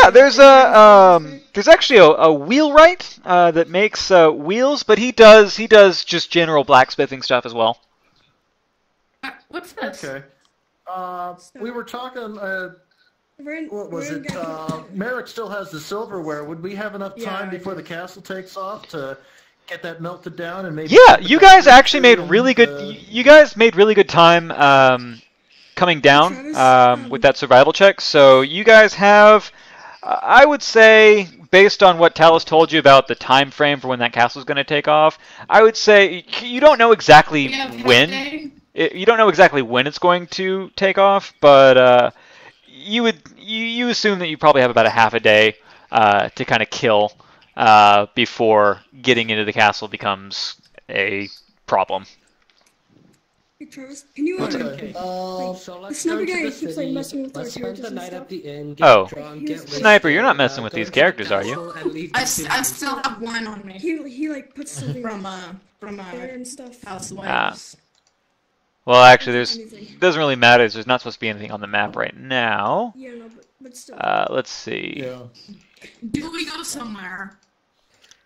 Yeah, there's actually a wheelwright that makes wheels, but he does just general blacksmithing stuff as well. What's this? Okay. We were talking. What was it? Got... Merrick still has the silverware. Would we have enough time before the castle takes off to get that melted down and maybe? Yeah, you guys actually made really good. You guys made really good time coming down with that survival check. So you guys have, I would say, based on what Talus told you about the time frame for when that castle is going to take off, I would say you don't know exactly when. You don't know exactly when it's going to take off, but you assume that you probably have about a half a day to kind of kill before getting into the castle becomes a problem. Hey, Travis, can you Okay. So the let's sniper go guy to the keeps city. messing with our Let's spend characters the and night stuff. at the inn. Get Oh. drunk, get Sniper, you're not messing with go these to the characters, are you? castle and leave I the city. still have wine on me He like puts something from there and stuff. House Ah. Wives. Well, actually, Anything. it doesn't really matter. There's not supposed to be anything on the map right now. Yeah, no, but still. Let's see. Yeah. Do we go somewhere?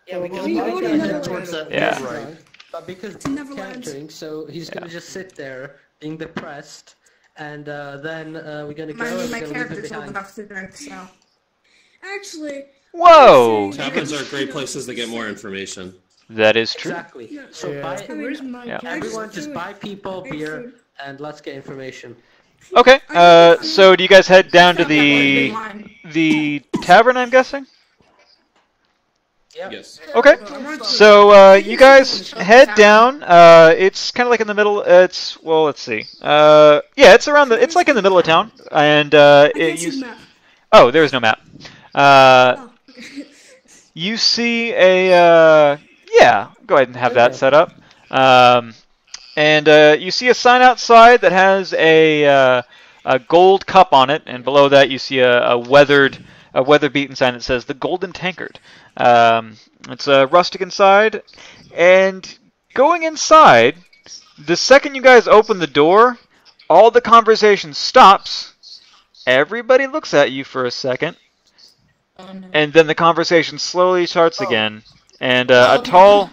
Yeah, we We go to head Neverland. towards that Yeah. right. But because To he Neverland. can't drink, so he's gonna just sit there being depressed, and then we're gonna go. My We're gonna leave him character's old behind. enough to drink, so. Actually, Whoa! Taverns are great places to get more information. That is true. Exactly. Yeah. So Yeah. buy. I mean, Yeah. Everyone just buy people Food. beer and let's get information. Okay. So do you guys head down to the tavern? I'm guessing. Yeah. Yes. Okay. So you guys head down. It's kind of like in the middle. It's let's see. Yeah, it's around the. It's like in the middle of town, and I can't see the map. Oh, there is no map. Oh, okay. You see a yeah. Go ahead and have that set up. And you see a sign outside that has a gold cup on it, and below that you see a weather-beaten sign that says the Golden Tankard. It's rustic inside, and going inside, the second you guys open the door, all the conversation stops. Everybody looks at you for a second, and then the conversation slowly starts again. And a tall,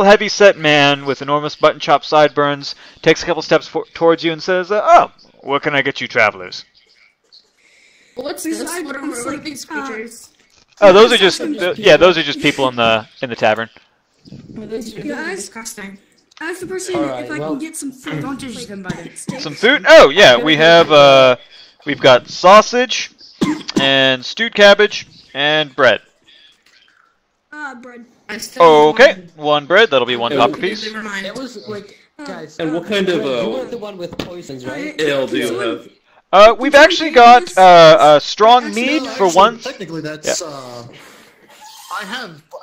heavy-set man with enormous button-chopped sideburns takes a couple steps towards you and says, "Oh, what can I get you, travelers?" What's this? What are these creatures? Oh, those are just those are just people in the tavern. These are Guys? disgusting. Ask the person Alright, if I well, can get some food. Don't judge them by it. Steak. Some food? Oh yeah, we have we've got sausage and stewed cabbage and bread. Bread. I still have Okay, wine. one bread. That'll be one Oh, copper piece. Never mind. It was like, guys. And what kind you were of the one with poisons, right? ale do you have? We've actually got a strong mead No, for actually, one. Technically, that's.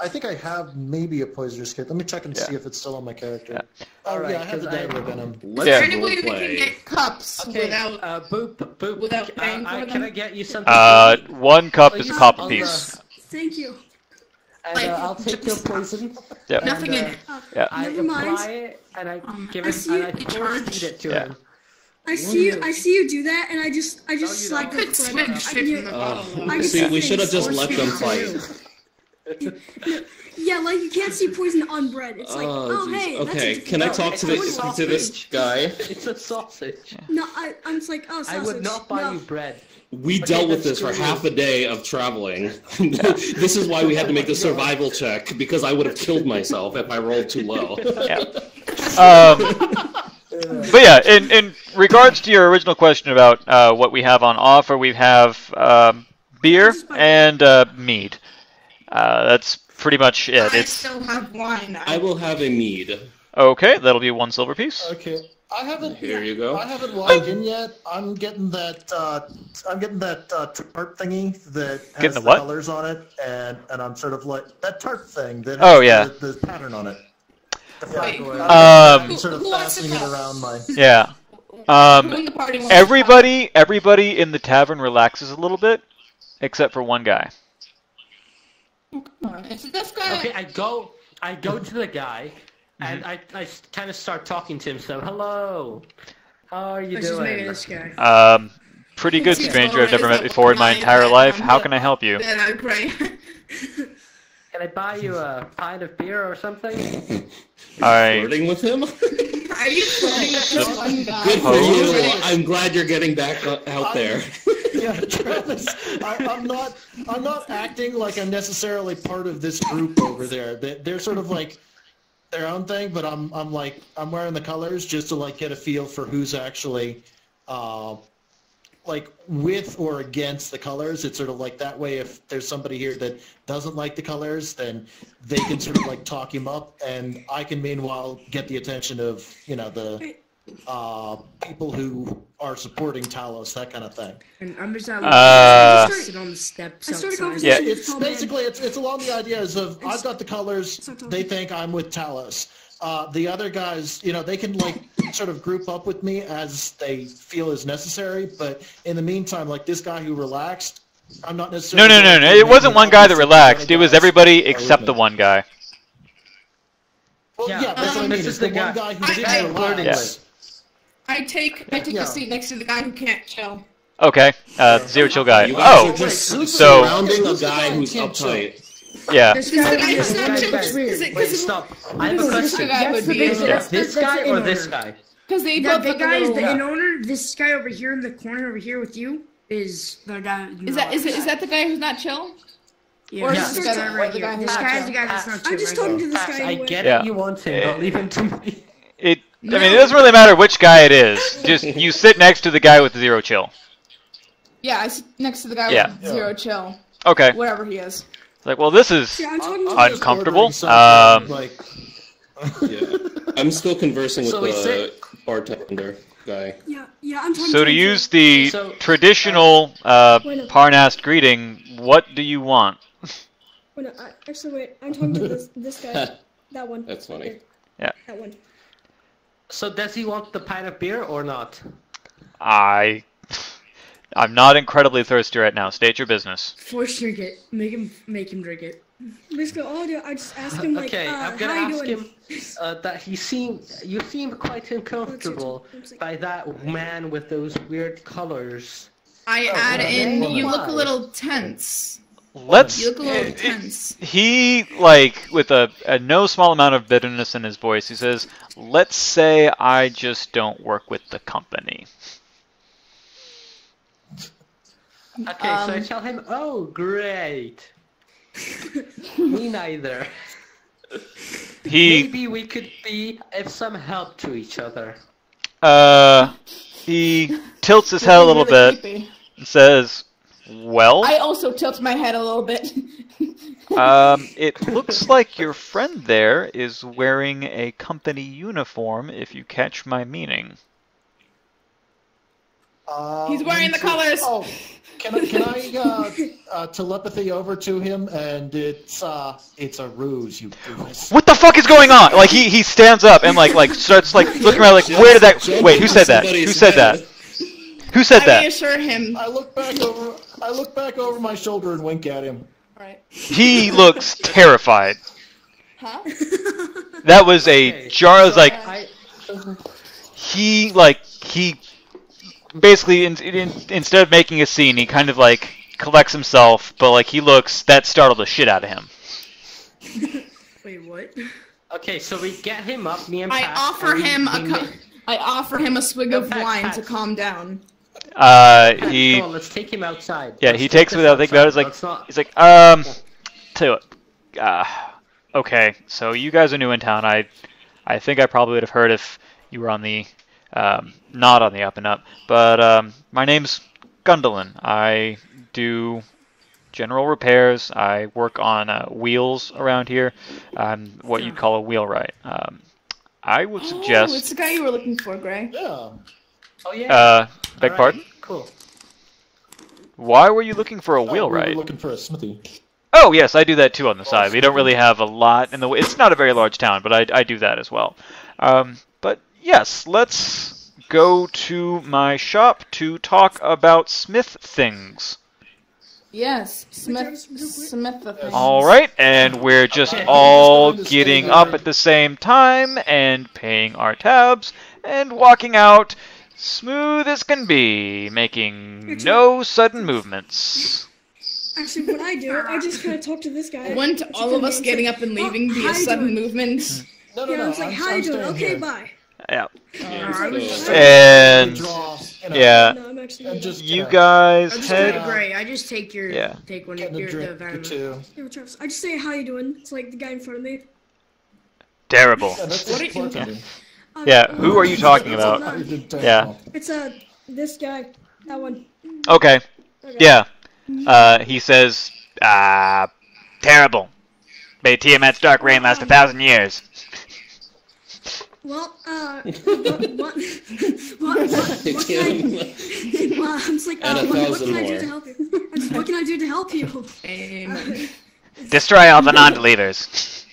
I think I have maybe a poisonous kit. Let me check and see if it's still on my character. Oh Alright, yeah, I have the 'cause I- dagger venom. Let's Yeah. Is there any way we can roleplay. get cups Okay, without... boop. without paying for Can them? I get you something? One cup is a Please, copper on piece. Thank you. And Like, I'll take your just- poison. Yep. Nothing in And, it. Yeah. I Never mind. apply it and I give I it see and I you force charge. feed it to Yeah. him. I see you do that, and I just slide Could the switch bread. it from the bottle. I See, just we should have just force let feed them it. fight. Yeah, like you can't see poison on bread. It's like, oh jeez. hey, Okay, that's can I No, talk it's to a this sausage. guy? It's a sausage. No, I'm just like, oh, I sausage. would not buy no. you bread. We dealt with this for half a day of traveling. This is why we had to make the survival check, because I would have killed myself if I rolled too low. Yeah. But yeah, in regards to your original question about what we have on offer, we have beer and mead. That's pretty much it. I It's still have wine. I will have a mead. okay. That'll be one silver piece. Okay, I haven't. Here you go. I haven't logged in yet. I'm getting that. Tart thingy that has Getting the the what? colors on it, and I'm sort of like that tart thing that has Oh, yeah. the pattern on it. Wait, I'm sort of who wants fastening to it go? around my. Yeah. Who in the party wants to Everybody in the tavern relaxes a little bit, except for one guy. go? Come on, it's this guy. Okay, I go to the guy, and I kind of start talking to him. So, hello, how are you Let's just make it doing? this guy. pretty good stranger I've never met before in my entire life. How can I help you? Great. Can I buy you a pint of beer or something? Flirting with him? Are you flirting with this one guy? Good for you. I'm glad you're getting back out there. Yeah, Travis, I'm not acting like I'm necessarily part of this group over there. They're sort of like their own thing, but I'm wearing the colors just to like get a feel for who's actually like with or against the colors. It's sort of like that way if there's somebody here that doesn't like the colors, then they can sort of like talk him up, and I can meanwhile get the attention of, you know, the people who are supporting Talos, that kind of thing. And I'm just sit on the steps outside. Yeah, It's basically it's along the ideas of I've got the colors, they think I'm with Talos. The other guys, you know, they can like sort of group up with me as they feel is necessary, but in the meantime, like this guy who relaxed, I'm not necessarily... No. It wasn't one guy that relaxed. It was everybody except the one guy. Well, yeah, that's what I mean. This It's is the the guy. one guy who I- didn't relax. I take a seat next to the guy who can't chill. Okay, zero chill guy. You guys are Oh, just so surrounding a guy who's uptight. yeah. This guy who's not chill. Wait, stop. I have a question. guy would be This guy or this guy? Because they The both big look guy a is little... the in owner. This guy over here in the corner over here with you is the guy. Is that the guy who's not chill? Yeah. Or is Yeah. this the guy right the here. guy who's This not guy is the chill? guy that's not I'm chill. I'm just right talking here. to this Pax, guy. I anyway. get Yeah. it, you want him, but leave him to me. I mean, it doesn't really matter which guy it is. Just you sit next to the guy with zero chill. Yeah, I sit next to the guy Yeah. with zero chill. Okay. Whatever he is. Like, well, this is Yeah, I'm talking to I'm just uncomfortable. ordering something, like, Yeah. I'm still conversing with So we the sit- bartender guy. Yeah, I'm talking So to use the So, traditional Parnast greeting, what do you want? Wait, I'm talking to this guy. That one. That's funny. That one. so does he want the pint of beer or not? I'm not incredibly thirsty right now. State your business. Force drink it. Make him drink it. Basically, all I do, I just ask him like, Okay, I'm gonna how you ask doing? him that you seem quite uncomfortable by that man with those weird colors. I add in, okay. you look a little tense. Let's. You look a little tense. He, like, with a no small amount of bitterness in his voice, he says, "Let's say I just don't work with the company." Okay, so I tell him, oh, great. Me neither. Maybe we could be of some help to each other. He tilts his head a little bit Creepy. and says, "Well, I also tilt my head a little bit. it looks like your friend there is wearing a company uniform, if you catch my meaning." He's wearing the colors. Oh, can I telepathy over to him? And it's a ruse, you doofus. What the fuck is going on? Like he stands up and like starts like looking around like, where did that? Wait, who said that? Who said that? Who said I that? reassure him. I look back over my shoulder and wink at him. Right. He looks terrified. Huh? That was a jar. It was like I, he basically instead of making a scene, he kind of like collects himself, but like that startled the shit out of him. Wait, what? okay, so we get him up, me and I Pax, offer and him we I offer him a swig of Pax, wine Pax. to calm down. He Come on, let's take him outside. yeah, Let's he take takes it this without thinking about it. outside. He's like, tell you what, okay, so you guys are new in town. I think I probably would have heard if you were on the not on the up and up, but my name's Gundolin. I do general repairs. I work on wheels around here. I'm what you'd call a wheelwright. I would Oh, suggest. it's the guy you were looking for, Gray. Yeah. Oh yeah. Beg Alright, pardon? Cool. Why were you looking for a We were wheelwright? looking for a smithy. Oh yes, I do that too on the side. We don't really have a lot in the. It's not a very large town, but I do that as well. But yes, let's go to my shop to talk about smith things. Yes, Smith the thing. All right, and we're just Okay. all Just getting stay up there. at the same time and paying our tabs and walking out Smooth as can be, making no sudden movements. Actually, what I do, I just kind of talk to this guy. Wouldn't all of us getting up and leaving be a sudden movement? No, Yeah, I was like, how you doing? staying Okay, here. bye. Yeah. So- And Draw, yeah, No, I'm actually. and just you I guys just head. Gray. I just take your Yeah. take one of getting a your the drink or vitamin. two. Yo, Travis, I just say, how you doing? It's like the guy in front of me. Terrible. Yeah, that's What just are you- bartending. Yeah, who are you talking It's about? not- You did Yeah. terrible. It's this guy. That one. Okay. Okay. Yeah. He says, terrible. May Tiamat's dark reign last 1,000 years. Well, what can I? Well, I'm just like, And what 1,000 can I do more. to help you? I'm just, what can I do to help you? Amen. Destroy all the non-believers.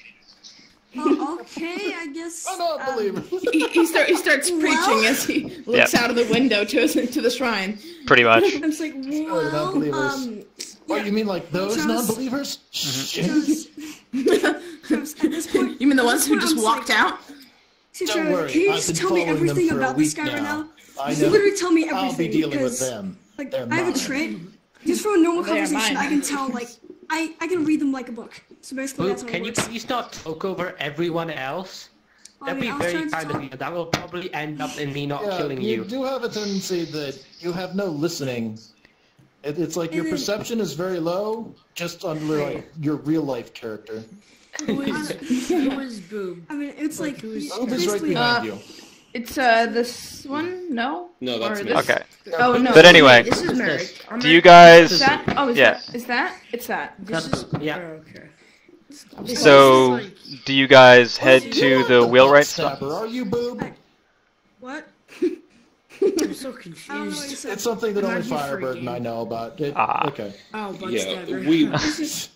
Okay, I guess. I don't believe it. He starts preaching as he looks Yep. out of the window to the shrine. Pretty much. I'm just like, well, non-believers. Oh, you mean like those Travis- non-believers? Travis, Travis, at this point. You mean the ones who I'm just like- walked out? See, Don't Travis, worry, can you I've just been tell me following them everything for a about this week guy right now. now? I Just know. literally tell me everything. I'll be dealing with because, them. Like, They're I have a mine. trait. Just from a normal They are conversation, mine. I can tell, like, I can read them like a book. So basically, that's Boop, how can it you works. please not talk over everyone else? I That'd mean, be I was very trying to kind of talk. you. That will probably end up in me not Yeah, killing you you. do have a tendency that you have no listening. It's like your And then- perception is very low, just on like your real life character. Who is Boob? I mean, it's like Oop is right basically. behind you. It's this one? No? No, that's Or me. this- Okay. Oh no. But anyway, this is Merrick. do you guys... Is that? Oh, is Yeah. that? Is that? It's that. This is. Yeah. Oh, okay. So, do you guys head to the wheelwright spot? Stabber, are you, boob? What? I'm so I don't know what you confused. said. It's something that only Not you Firebird freaking. and I know about. Ah. Okay. Oh, Yeah, Bugstabber.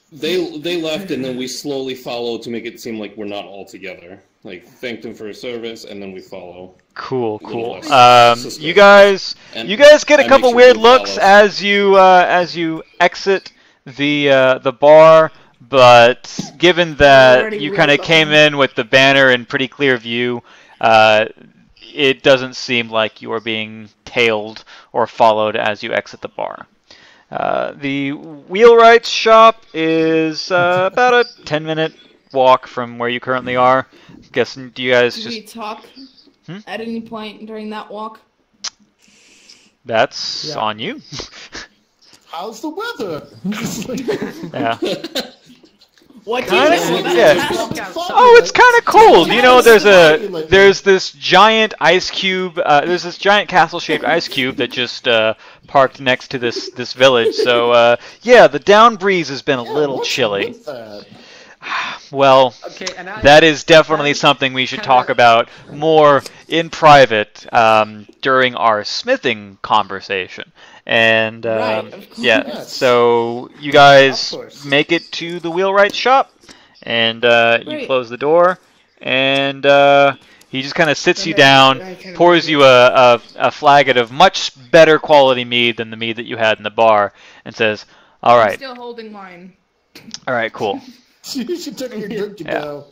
they left and then we slowly follow to make it seem like we're not all together. Like thanked them for his service and then we follow. Cool, Little cool. less suspicious. You guys And get a I couple make sure weird we looks follow. as you exit the bar, but given that Already you weird kind of looking. came in with the banner in pretty clear view, it doesn't seem like you are being tailed or followed as you exit the bar. The wheelwright's shop is about a 10-minute walk from where you currently are. Guessing, do you guys Did we just... talk Hmm? at any point during that walk? That's Yeah. on you. How's the weather? Yeah. What do you Kinda, know about yeah. that? Oh, it's kind of cold. You know, there's this giant ice cube. There's this giant castle-shaped ice cube that just parked next to this village. So yeah, the down breeze has been a little What's chilly. with that? Well, Okay, and that is definitely something we should talk about more in private during our smithing conversation. And Right, of course. yeah, Yes. so you guys Of course. make it to the wheelwright shop, and you Great. close the door, and he just kind of sits you Okay, down, I kinda pours agree. you a flagon of much better quality mead than the mead that you had in the bar, and says, "All I'm right, still holding mine. all right, cool." She took your drink to Yeah. go.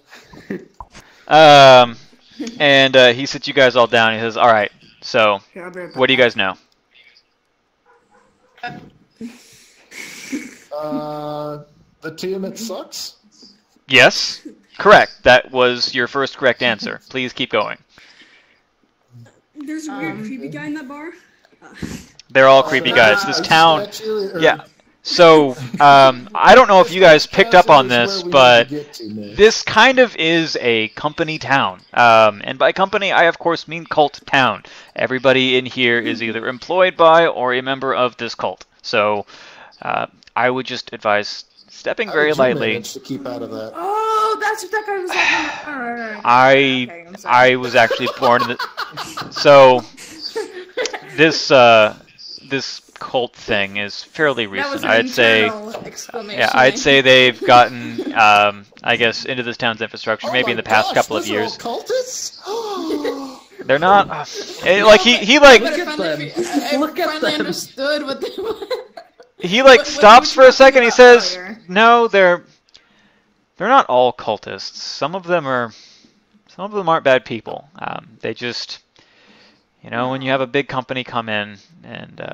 And he sits you guys all down. He says, "All right, so Here, I'll be right back. what do you guys know?" The Tiamat sucks. Yes, correct. That was your first correct answer. Please keep going. There's a weird creepy guy in that bar. They're all creepy guys. This town, Statue, or- yeah. So I don't know if you guys picked up on Castle this, is where we but need to get to, Nick. this kind of is a company town. And by company, I of course mean cult town. Everybody in here is either employed by or a member of this cult. So I would just advise stepping How very did you lightly. manage to keep out of that. Oh, that's what that guy was like. Alright. Okay, I'm sorry. I was actually born in the... So this cult thing is fairly That was recent. an I'd say... internal exclamation. Yeah, I'd say they've gotten, I guess, into this town's infrastructure maybe in the past couple of years. Those are all cultists? They're not, like he like Look at them. Look at finally them. understood what they he like what stops were for you a second. He talking about says, earlier? "No, they're not all cultists. Some of them aren't bad people. They just, You know, when you have a big company come in and